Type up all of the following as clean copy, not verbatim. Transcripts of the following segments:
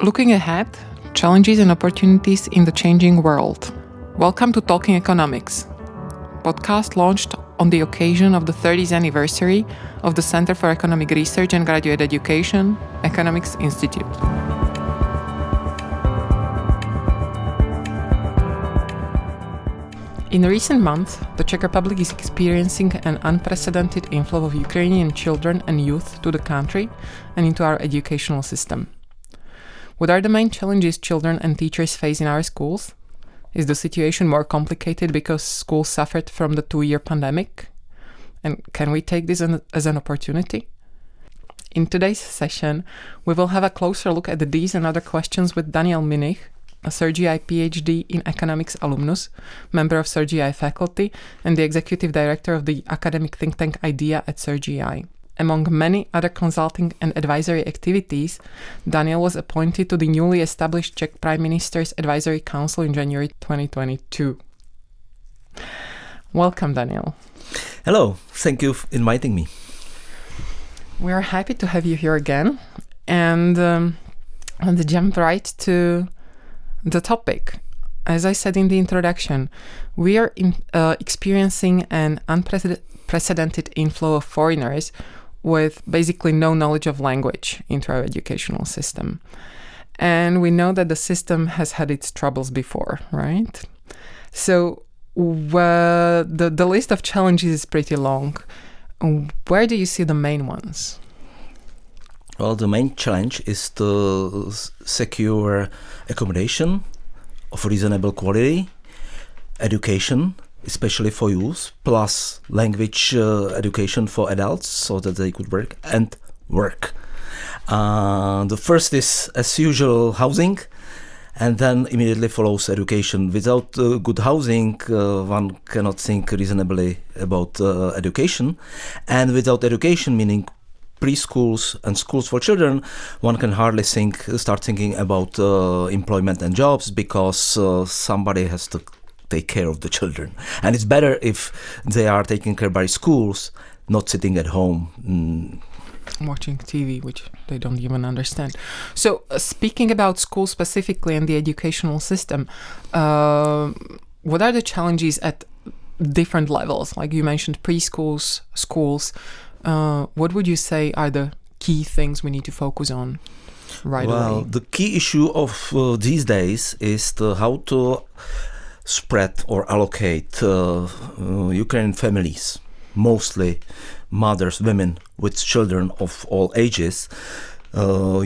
Looking ahead, challenges and opportunities in the changing world. Welcome to Talking Economics, podcast launched on the occasion of the 30th anniversary of the Center for Economic Research and Graduate Education, Economics Institute. In recent months, the Czech Republic is experiencing an unprecedented inflow of Ukrainian children and youth to the country and into our educational system. What are the main challenges children and teachers face in our schools? Is the situation more complicated because schools suffered from the 2-year pandemic? And can we take this as an opportunity? In today's session, we will have a closer look at these and other questions with Daniel Münich, a CERGE-EI PhD in economics alumnus, member of CERGE-EI Faculty, and the executive director of the academic think tank IDEA at CERGE-EI. Among many other consulting and advisory activities, Daniel was appointed to the newly established Czech Prime Minister's Advisory Council in January 2022. Welcome, Daniel. Hello, thank you for inviting me. We are happy to have you here again, and let's jump right to the topic. As I said in the introduction, we are experiencing an unprecedented inflow of foreigners with basically no knowledge of language into our educational system. And we know that the system has had its troubles before, right? So the list of challenges is pretty long. Where do you see the main ones? Well, the main challenge is to secure accommodation of reasonable quality, education, especially for youth, plus language education for adults so that they could work and work. The first is, as usual, housing, and then immediately follows education. Without good housing, one cannot think reasonably about education, and without education, meaning preschools and schools for children, one can hardly start thinking about employment and jobs, because somebody has to take care of the children. And it's better if they are taken care by schools, not sitting at home. Watching TV, which they don't even understand. So speaking about schools specifically and the educational system, what are the challenges at different levels? Like you mentioned preschools, schools. What would you say are the key things we need to focus on right away? Well, the key issue of these days is how to spread or allocate Ukrainian families, mostly mothers, women with children of all ages, more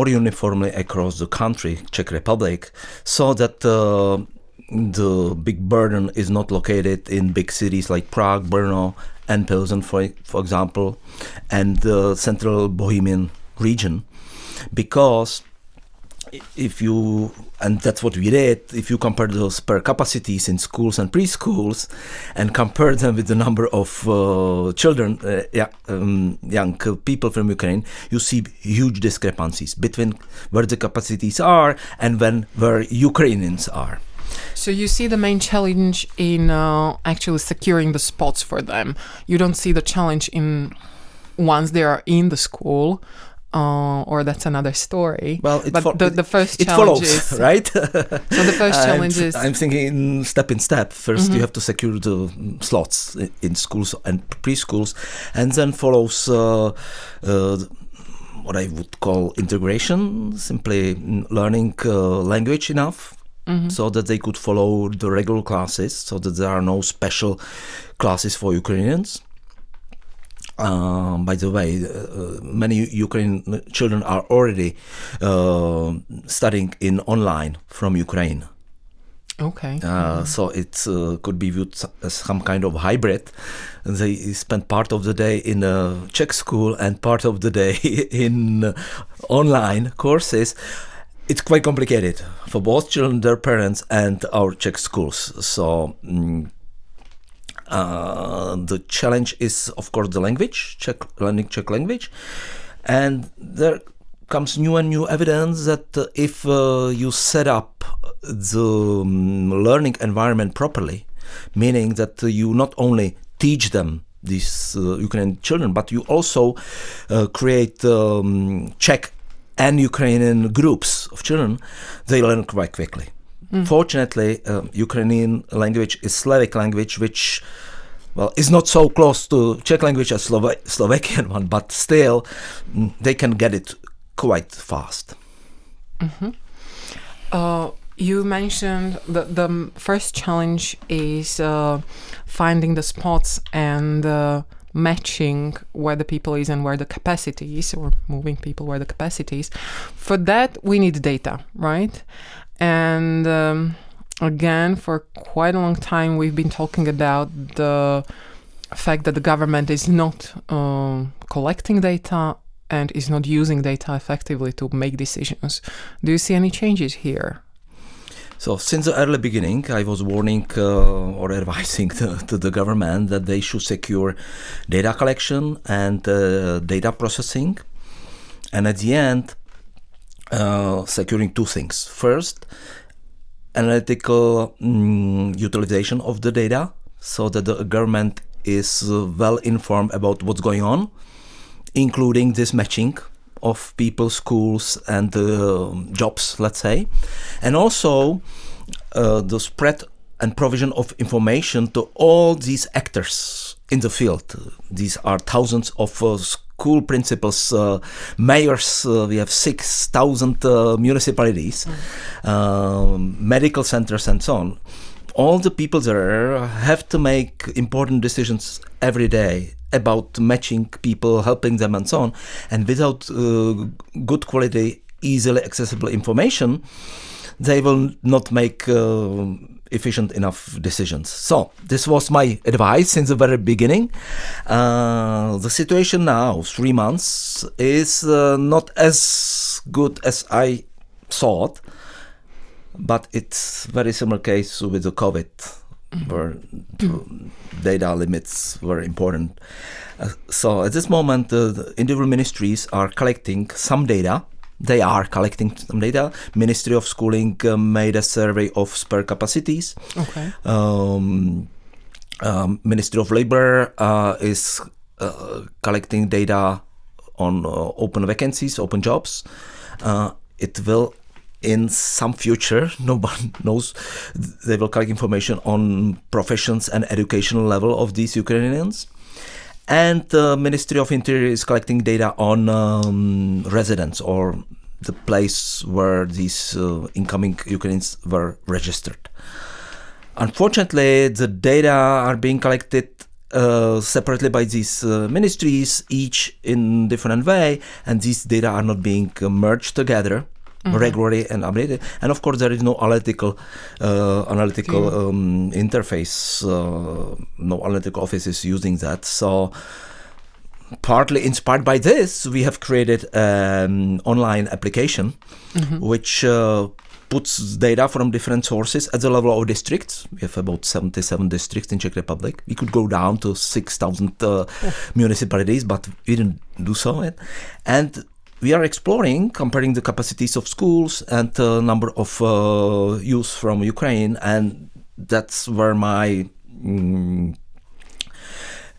uniformly across the country, Czech Republic, so that the big burden is not located in big cities like Prague, Brno, and Pilsen, for example, and the central Bohemian region. Because and that's what we did, if you compare those per capacities in schools and preschools and compare them with the number of children, young people from Ukraine, you see huge discrepancies between where the capacities are and where Ukrainians are. So you see the main challenge in actually securing the spots for them. You don't see the challenge in once they are in the school, or that's another story. Well, the first it challenge follows, is, right? So the first challenge is... I'm thinking step in step. First, you have to secure the slots in schools and preschools, and then follows what I would call integration, simply learning language enough, so that they could follow the regular classes, so that there are no special classes for Ukrainians. By the way, many Ukrainian children are already studying in online from Ukraine. Okay. So it could be viewed as some kind of hybrid. They spend part of the day in a Czech school and part of the day in online courses. It's quite complicated for both children, their parents, and our Czech schools. So the challenge is, of course, the language, learning Czech language. And there comes new and new evidence that if you set up the learning environment properly, meaning that you not only teach them these Ukrainian children, but you also create Czech and Ukrainian groups of children, they learn quite quickly. Fortunately, Ukrainian language is Slavic language, which, well, is not so close to Czech language as Slovakian one, but still, they can get it quite fast. You mentioned the first challenge is finding the spots and matching where the people is and where the capacity is, or moving people where the capacity is. For that, we need data, right? And again, for quite a long time, we've been talking about the fact that the government is not collecting data and is not using data effectively to make decisions. Do you see any changes here? So since the early beginning, I was warning or advising to the government that they should secure data collection and data processing. And at the end, securing two things. First, analytical utilization of the data so that the government is well informed about what's going on, including this matching of people, schools, and jobs, let's say, and also the spread and provision of information to all these actors in the field. These are thousands of school principals, mayors. We have 6,000 municipalities, medical centers, and so on. All the people there have to make important decisions every day about matching people, helping them, and so on. And without good quality, easily accessible information, they will not make efficient enough decisions. So this was my advice since the very beginning. The situation now, 3 months, is not as good as I thought, but it's very similar case with the COVID, where data limits were important. So at this moment, the individual ministries are collecting some data. They are collecting some data. Ministry of Schooling made a survey of spare capacities. Okay. Ministry of Labor is collecting data on open vacancies, open jobs. It will, in some future, nobody knows, they will collect information on professions and educational level of these Ukrainians. And the Ministry of Interior is collecting data on residents or the place where these incoming Ukrainians were registered. Unfortunately, the data are being collected separately by these ministries, each in different way, and these data are not being merged together regularly and updated. And of course, there is no analytical interface. No analytical office is using that. So, partly inspired by this, we have created an online application which puts data from different sources at the level of districts. We have about 77 districts in Czech Republic. We could go down to 6,000 municipalities, but we didn't do so. And we are exploring, comparing the capacities of schools and the number of youth from Ukraine, and that's where my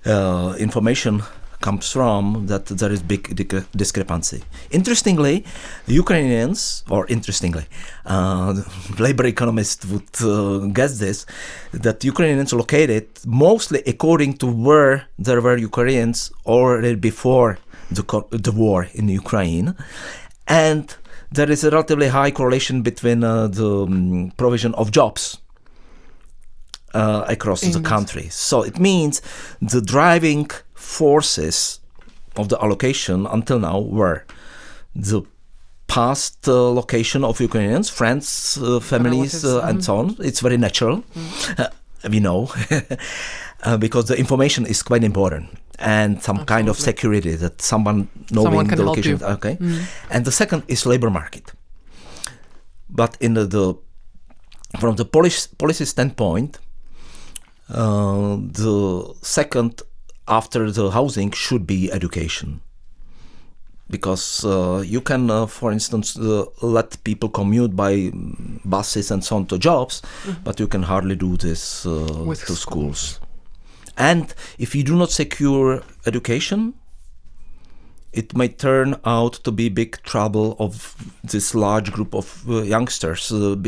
information comes from, that there is big discrepancy. Interestingly, Ukrainians, labor economists would guess this, that Ukrainians located mostly according to where there were Ukrainians already before the war in Ukraine, and there is a relatively high correlation between the provision of jobs across the country. So it means the driving forces of the allocation until now were the past location of Ukrainians, friends, families, and so on. It's very natural, we know, because the information is quite important. And some kind of security that someone knowing the location. Okay, and the second is labor market. But in from the policy standpoint, the second after the housing should be education, because you can, for instance, let people commute by buses and so on to jobs, but you can hardly do this to schools. And if you do not secure education, it may turn out to be big trouble of this large group of youngsters not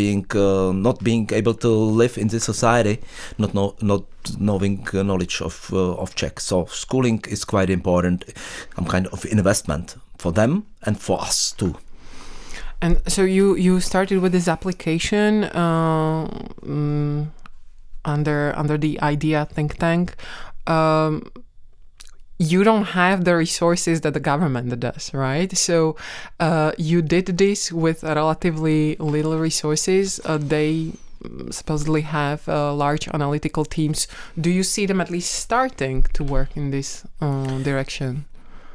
being able to live in this society, not knowing knowledge of Czech. So schooling is quite important, some kind of investment for them and for us too. And so you started with this application under the IDEA think tank. You don't have the resources that the government does, right? So you did this with relatively little resources. They supposedly have large analytical teams. Do you see them at least starting to work in this direction?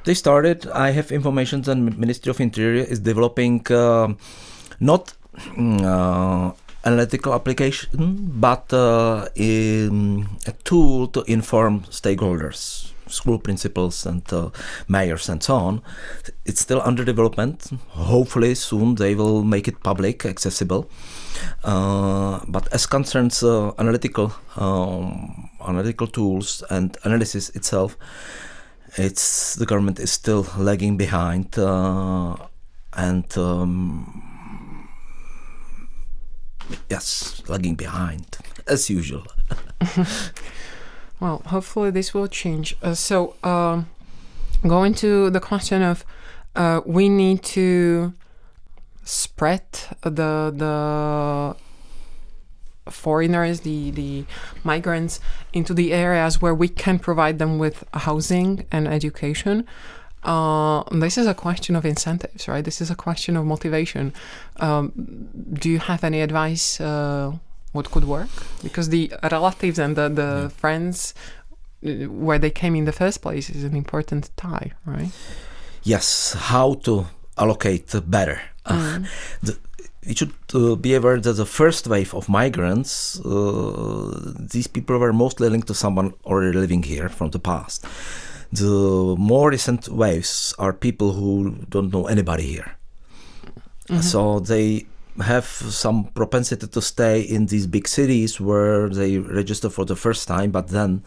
They started. I have information that Ministry of Interior is developing not analytical application, but a tool to inform stakeholders, school principals and mayors and so on. It's still under development. Hopefully soon they will make it public, accessible. But as concerns analytical tools and analysis itself, the government is still lagging behind lagging behind as usual. Well, hopefully this will change. So going to the question of we need to spread the foreigners, the migrants, into the areas where we can provide them with housing and education. This is a question of incentives, right? This is a question of motivation. Do you have any advice what could work? Because the relatives and the friends where they came in the first place is an important tie, right? Yes, how to allocate better. We should be aware that the first wave of migrants, these people were mostly linked to someone already living here from the past. The more recent waves are people who don't know anybody here. So they have some propensity to stay in these big cities where they register for the first time, but then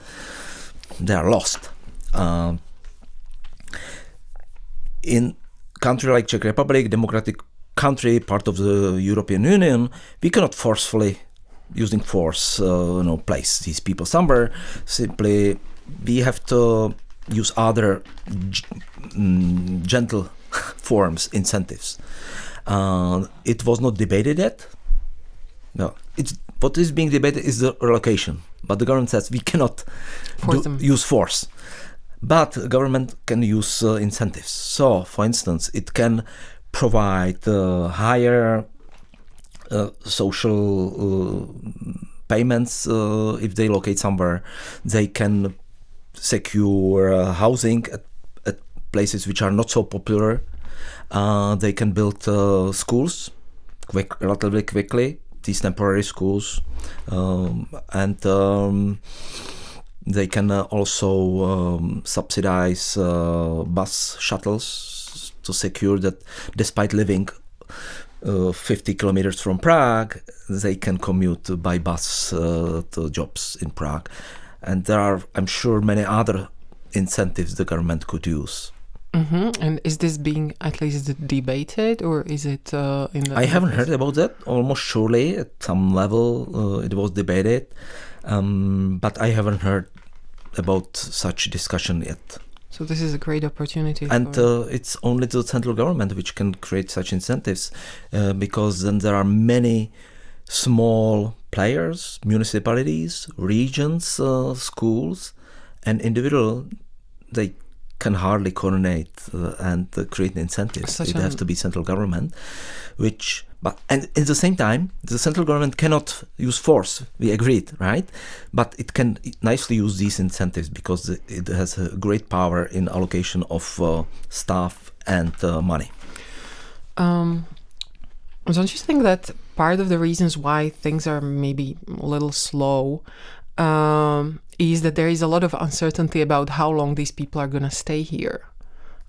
they are lost. In country like Czech Republic, democratic country, part of the European Union, we cannot forcefully, using force, place these people somewhere. Simply, we have to use other gentle forms, incentives. It was not debated yet. No, what is being debated is the relocation. But the government says we cannot use force. But the government can use incentives. So, for instance, it can provide higher social payments if they locate somewhere. They can secure housing at places which are not so popular. They can build schools relatively quickly, these temporary schools, and they can also subsidize bus shuttles to secure that despite living 50 kilometers from Prague, they can commute by bus to jobs in Prague. And there are, I'm sure, many other incentives the government could use. And is this being at least debated, or is it in the... I haven't heard about that. Almost surely at some level it was debated, but I haven't heard about such discussion yet. So this is a great opportunity. And it's only the central government which can create such incentives, because then there are many small players, municipalities, regions, schools, and individual. They can hardly coordinate and create incentives. It has to be central government, and at the same time, the central government cannot use force. We agreed, right? But it can nicely use these incentives because it has a great power in allocation of staff and money. Don't you think that part of the reasons why things are maybe a little slow is that there is a lot of uncertainty about how long these people are going to stay here?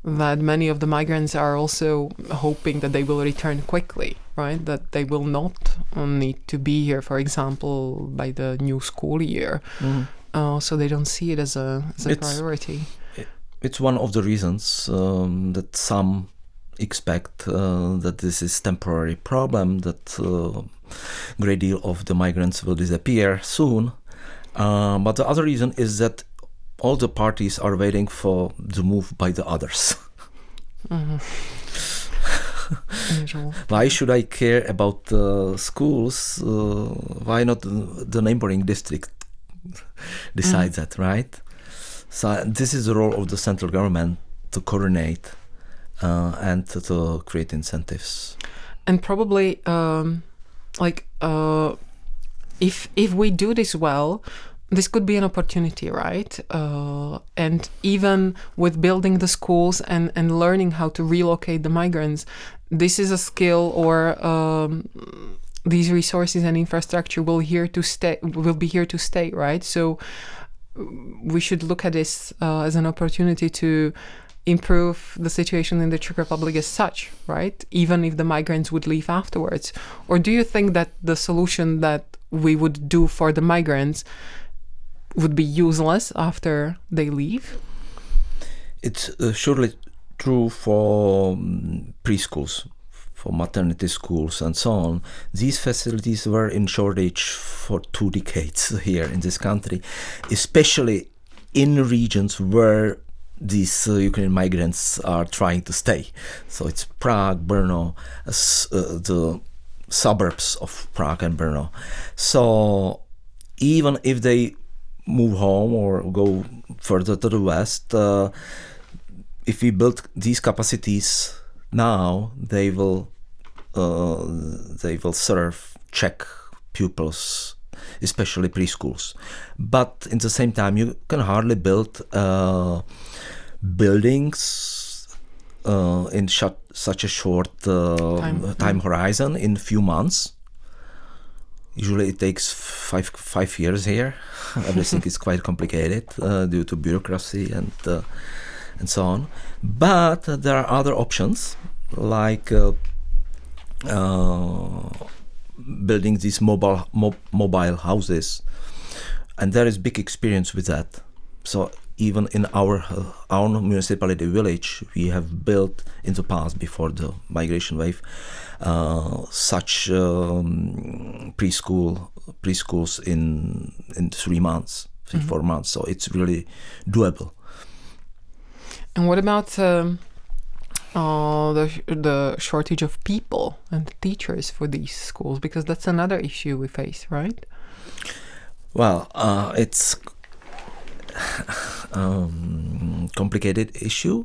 That many of the migrants are also hoping that they will return quickly, right? That they will not need to be here, for example, by the new school year. So they don't see it as a priority. it's one of the reasons that some expect that this is temporary problem, that great deal of the migrants will disappear soon. But the other reason is that all the parties are waiting for the move by the others. Why should I care about schools? Why not the neighboring district decides that, right? So this is the role of the central government to coordinate and to create incentives. And probably, if we do this well, this could be an opportunity, right? And even with building the schools and learning how to relocate the migrants, this is a skill, or these resources and infrastructure will be here to stay, right? So we should look at this as an opportunity to improve the situation in the Czech Republic as such, right? Even if the migrants would leave afterwards. Or do you think that the solution that we would do for the migrants would be useless after they leave? It's surely true for preschools, for maternity schools and so on. These facilities were in shortage for 2 decades here in this country, especially in regions where these Ukrainian migrants are trying to stay. So it's Prague, Brno, the suburbs of Prague and Brno. So even if they move home or go further to the west, if we build these capacities now, they will serve Czech pupils, especially preschools. But in the same time, you can hardly build buildings in such a short time horizon in few months. Usually it takes five years here. Everything is quite complicated due to bureaucracy and so on. But there are other options, like building these mobile houses, and there is big experience with that. So even in our own municipality village, we have built in the past, before the migration wave, such preschools in 3 months, 4 months. So it's really doable. And what about the shortage of people and teachers for these schools? Because that's another issue we face, right? Well, it's complicated issue.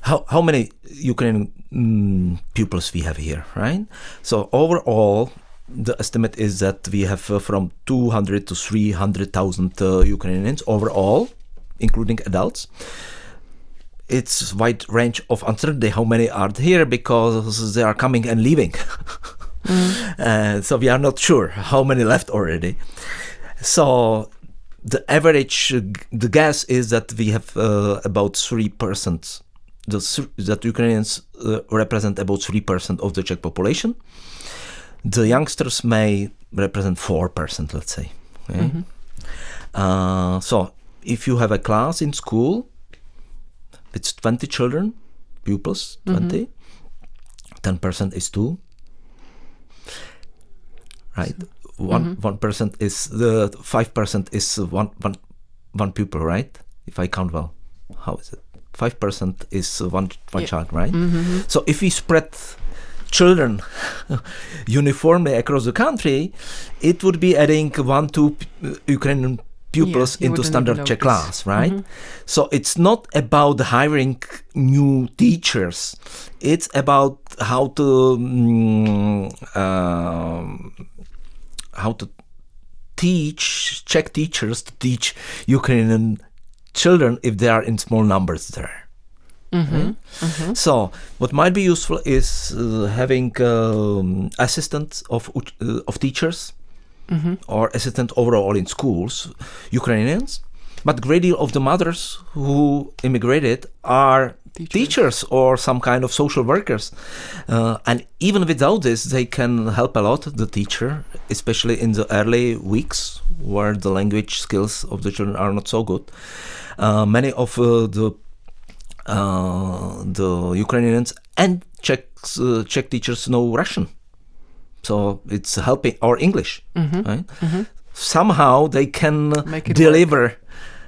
How many Ukrainian pupils we have here, right? So overall, the estimate is that we have from 200 to 300,000 Ukrainians overall, including adults. It's wide range of uncertainty how many are here, because they are coming and leaving. So we are not sure how many left already. So the average, the guess is that we have about 3%. That Ukrainians represent about 3% of the Czech population. The youngsters may represent 4%, let's say. Okay? So if you have a class in school, it's 20 children, pupils, 20. 10% is 2. Right? 1% is 5% is one pupil, right? If I count well, how is it? 5% is one child, right? So if we spread children uniformly across the country, it would be adding 1-2 Ukrainian pupils into standard Czech class, right? So it's not about hiring new teachers. It's about how to teach Czech teachers to teach Ukrainian children if they are in small numbers there. So what might be useful is having assistants of teachers or assistant overall in schools, Ukrainians, but great deal of the mothers who immigrated are teachers or some kind of social workers, and even without this they can help a lot the teacher, especially in the early weeks where the language skills of the children are not so good. Many of the the Ukrainians and Czech teachers know Russian. So it's helping, or English, right? Somehow they can deliver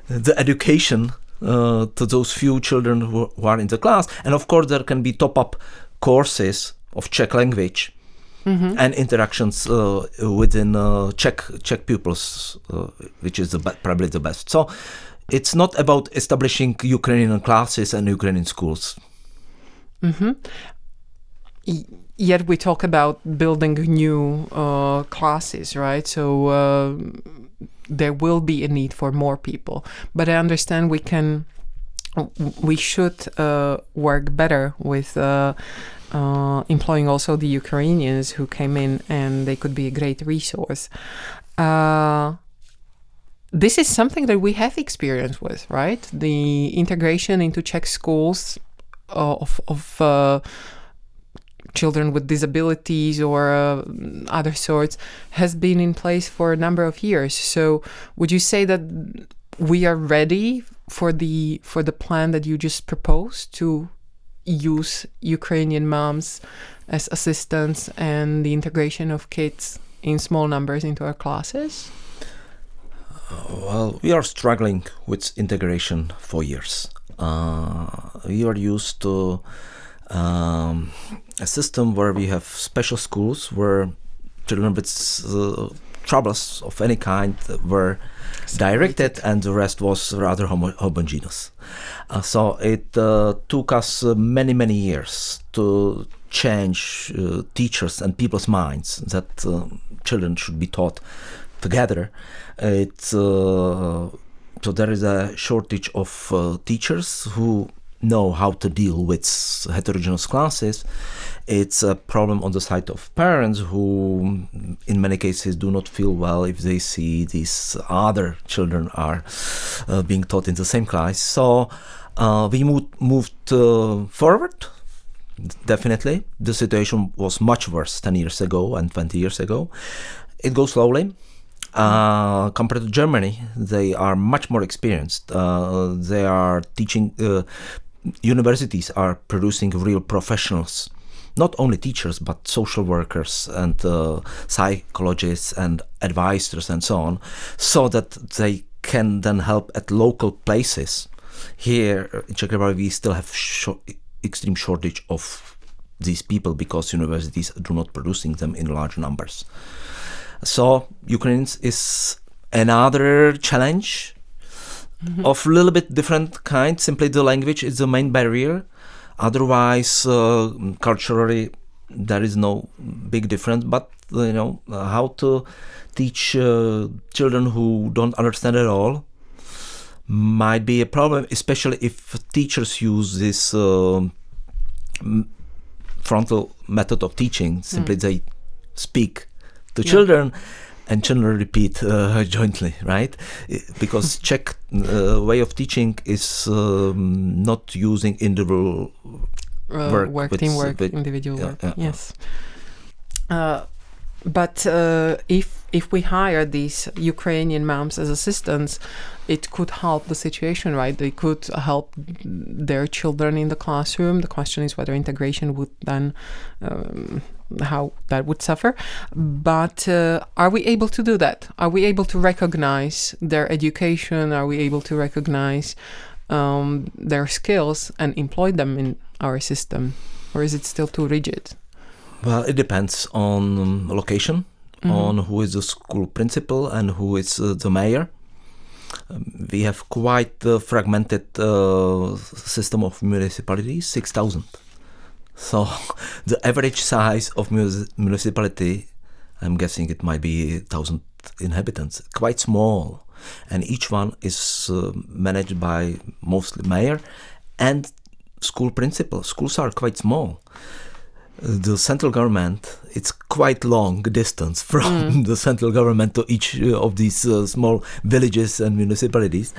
the education to those few children who are in the class. And of course, there can be top-up courses of Czech language and interactions within Czech pupils, which is probably the best. So it's not about establishing Ukrainian classes and Ukrainian schools. Yet we talk about building new classes, right? So there will be a need for more people. But I understand we should work better with employing also the Ukrainians who came in, and they could be a great resource. This is something that we have experience with, right? The integration into Czech schools of children with disabilities or other sorts has been in place for a number of years. So would you say that we are ready for the plan that you just proposed to use Ukrainian moms as assistants and the integration of kids in small numbers into our classes? Well, we are struggling with integration for years. We are used to a system where we have special schools where children with troubles of any kind were directed, and the rest was rather homogeneous. So it took us many years to change teachers and people's minds that children should be taught together. So there is a shortage of teachers who know how to deal with heterogeneous classes. It's a problem on the side of parents who in many cases do not feel well if they see these other children are being taught in the same class. So we moved forward. Definitely the situation was much worse 10 years ago and 20 years ago. It goes slowly. Compared to Germany, they are much more experienced. They are teaching, universities are producing real professionals, not only teachers, but social workers and psychologists and advisors and so on, so that they can then help at local places. Here in Czech Republic, we still have extreme shortage of these people because universities do not producing them in large numbers. So Ukrainian is another challenge of a little bit different kind. Simply the language is the main barrier. Otherwise, culturally, there is no big difference. But how to teach children who don't understand at all might be a problem, especially if teachers use this frontal method of teaching. Simply they speak to children, and children repeat jointly, right? Because Czech way of teaching is not using individual work, teamwork, individual work. Yes. But if we hire these Ukrainian moms as assistants, it could help the situation, right? They could help their children in the classroom. The question is whether integration would then, how that would suffer. But are we able to do that? Are we able to recognize their education? Are we able to recognize their skills and employ them in our system? Or is it still too rigid? Well, it depends on location, on who is the school principal and who is the mayor. We have quite a fragmented system of municipalities, 6,000. So the average size of municipality, I'm guessing it might be 1,000 inhabitants, quite small. And each one is managed by mostly mayor and school principal. Schools are quite small. The central government, it's quite long distance from the central government to each of these small villages and municipalities.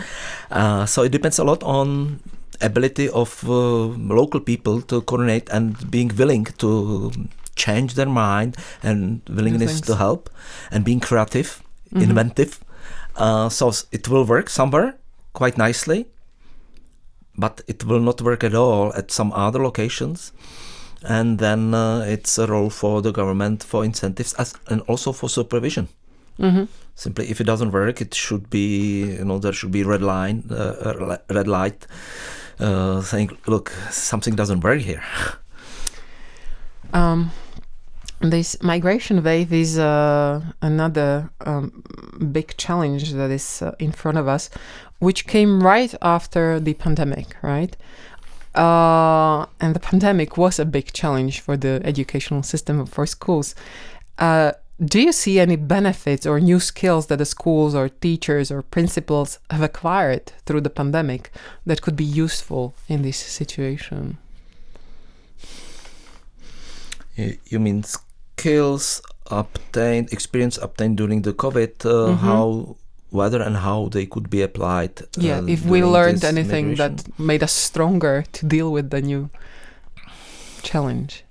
So it depends a lot on ability of local people to coordinate and being willing to change their mind and willingness to help and being creative, inventive. So it will work somewhere quite nicely. but it will not work at all at some other locations. And then it's a role for the government for incentives and also for supervision. Mm-hmm. Simply, if it doesn't work, it should be, there should be red light saying, look, something doesn't work here. This migration wave is another big challenge that is in front of us, which came right after the pandemic, right? And the pandemic was a big challenge for the educational system, for schools. Do you see any benefits or new skills that the schools or teachers or principals have acquired through the pandemic that could be useful in this situation? You mean skills obtained, experience obtained during the COVID, whether and how they could be applied? If we learned anything migration that made us stronger to deal with the new challenge.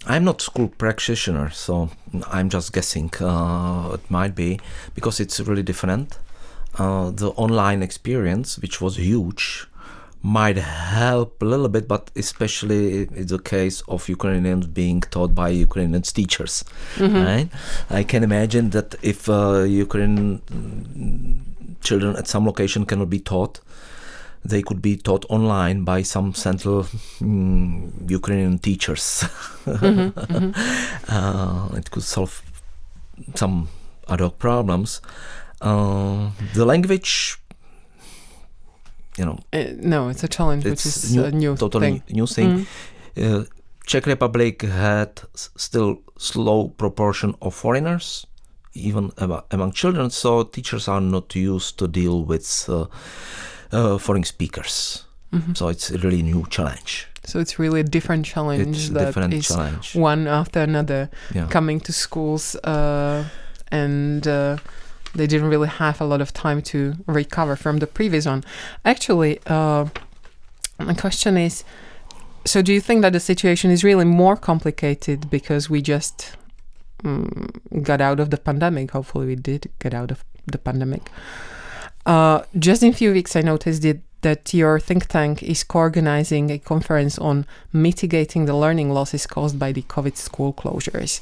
I'm not school practitioner, so I'm just guessing. It might be, because it's really different. The online experience, which was huge, might help a little bit, but especially in the case of Ukrainians being taught by Ukrainian teachers. Right? I can imagine that if Ukrainian children at some location cannot be taught, they could be taught online by some central Ukrainian teachers. It could solve some ad hoc problems. The language, no, it's a challenge, which is a new totally thing. New thing. Czech Republic had still slow proportion of foreigners, even among children, so teachers are not used to deal with foreign speakers. So it's a really new challenge. So it's really a different challenge. It's a that different is challenge. One after another coming to schools, and they didn't really have a lot of time to recover from the previous one. Actually, my question is, so do you think that the situation is really more complicated because we just got out of the pandemic? Hopefully we did get out of the pandemic. Just in a few weeks, I noticed that your think tank is co-organizing a conference on mitigating the learning losses caused by the COVID school closures.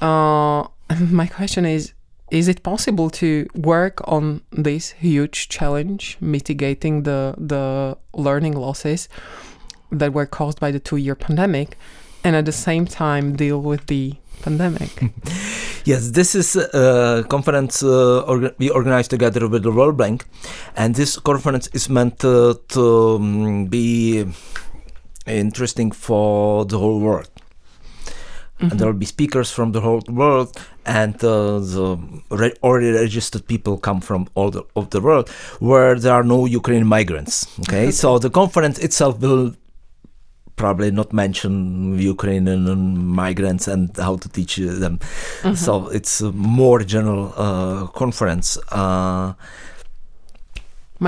My question is it possible to work on this huge challenge, mitigating the learning losses that were caused by the 2-year pandemic, and at the same time deal with the pandemic? Yes, this is a conference we organized together with the World Bank, and this conference is meant to be interesting for the whole world. And there will be speakers from the whole world, and the already registered people come from all of the world, where there are no Ukrainian migrants. Okay, so the conference itself will probably not mention Ukrainian migrants and how to teach them. So it's a more general conference. My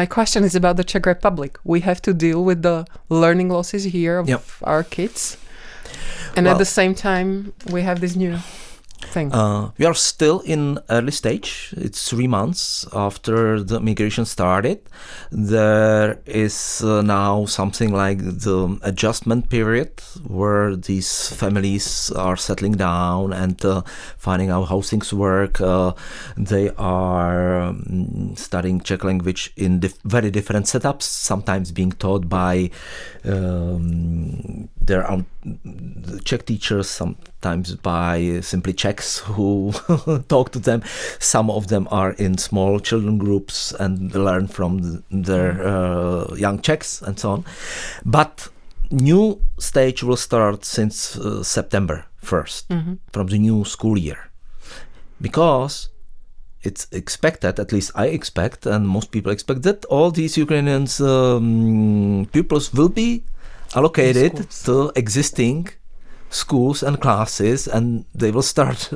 question is about the Czech Republic. We have to deal with the learning losses here of our kids. And at the same time, we have this new thing. We are still in early stage. It's 3 months after the migration started. There is now something like the adjustment period where these families are settling down and finding out how things work. They are studying Czech language in very different setups, sometimes being taught by their own Czech teachers, sometimes by simply Czechs who talk to them. Some of them are in small children groups and learn from their young Czechs and so on. But new stage will start since September 1st, from the new school year. Because it's expected, at least I expect, and most people expect, that all these Ukrainian pupils will be allocated to existing schools and classes, and they will start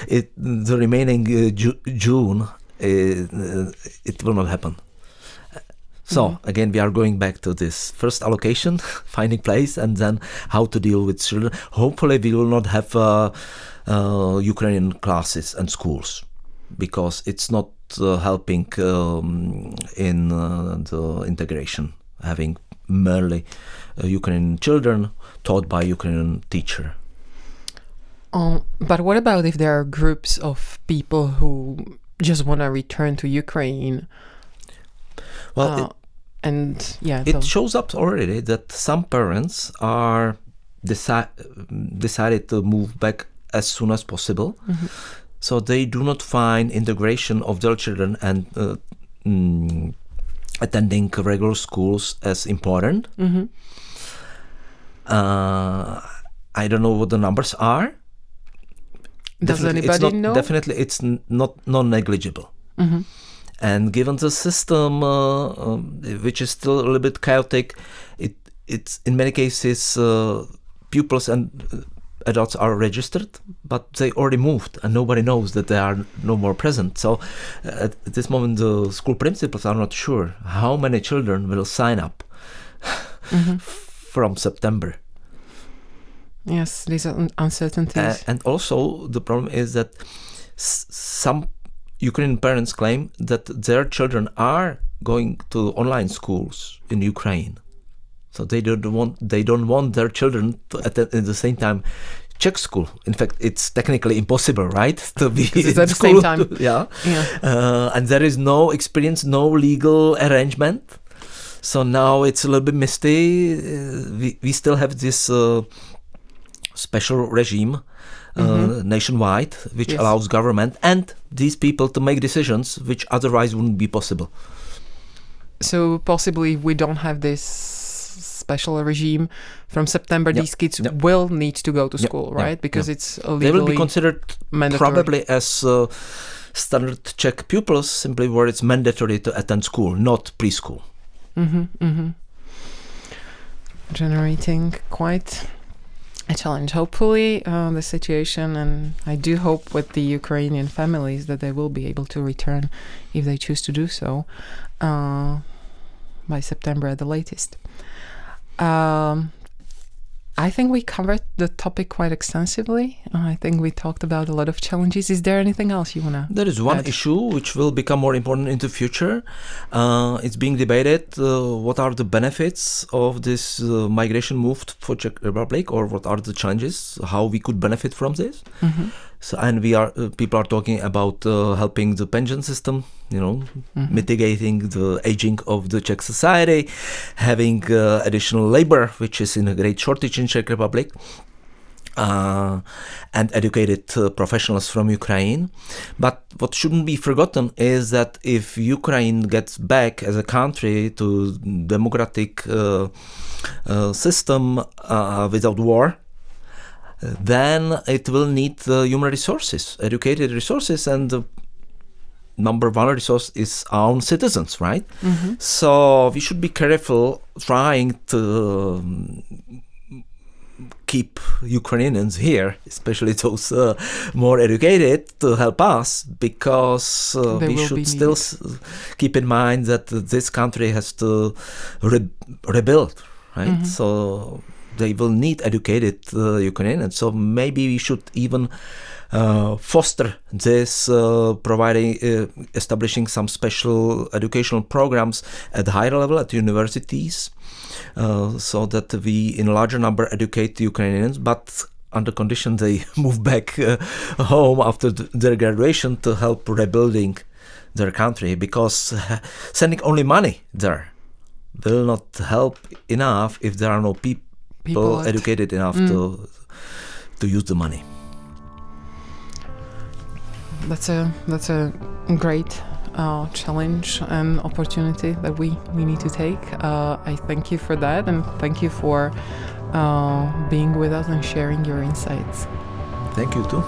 the remaining June. It will not happen. So again, we are going back to this first allocation, finding place, and then how to deal with children. Hopefully we will not have Ukrainian classes and schools, because it's not helping in the integration, having merely Ukrainian children taught by Ukrainian teacher. But what about if there are groups of people who just want to return to Ukraine? Well, it shows up already that some parents are decided to move back as soon as possible. Mm-hmm. So they do not find integration of their children and attending regular schools as important. Mm-hmm. I don't know what the numbers are. Does anybody know? Definitely, it's not non-negligible. Mm-hmm. And given the system, which is still a little bit chaotic, it's in many cases pupils and adults are registered, but they already moved, and nobody knows that they are no more present. So at this moment, the school principals are not sure how many children will sign up mm-hmm. from September. Yes, these are uncertainties. And also the problem is that some Ukrainian parents claim that their children are going to online schools in Ukraine. So they don't want their children to attend at the same time Czech school. In fact, it's technically impossible, right? To be at the same time. Yeah. And there is no experience, no legal arrangement. So now it's a little bit misty. We still have this special regime nationwide, which allows government and these people to make decisions which otherwise wouldn't be possible. So possibly we don't have this special regime from September. These kids will need to go to school, right? Because it's legally they will be considered mandatory. Probably as standard Czech pupils, simply where it's mandatory to attend school, not preschool. Generating quite a challenge. Hopefully the situation, and I do hope with the Ukrainian families that they will be able to return if they choose to do so by September at the latest. I think we covered the topic quite extensively. I think we talked about a lot of challenges. Is there anything else you want to There is one add? issue which will become more important in the future. It's being debated. What are the benefits of this migration move for Czech Republic, or what are the challenges? How we could benefit from this? Mm-hmm. So, and people are talking about helping the pension system, mitigating the aging of the Czech society, having additional labor, which is in a great shortage in Czech Republic, and educated professionals from Ukraine. But what shouldn't be forgotten is that if Ukraine gets back as a country to democratic system without war, then it will need human resources, educated resources, and the number one resource is our own citizens, right? Mm-hmm. So we should be careful trying to keep Ukrainians here, especially those more educated, to help us, because we should still keep in mind that this country has to rebuild, right? Mm-hmm. So they will need educated Ukrainians. So maybe we should even foster this, establishing some special educational programs at higher level at universities, so that we in a larger number educate the Ukrainians, but under condition they move back home after their graduation to help rebuilding their country, because sending only money there will not help enough if there are no people educated enough to use the money. That's a great challenge and opportunity that we need to take. I thank you for that, and thank you for being with us and sharing your insights. Thank you too.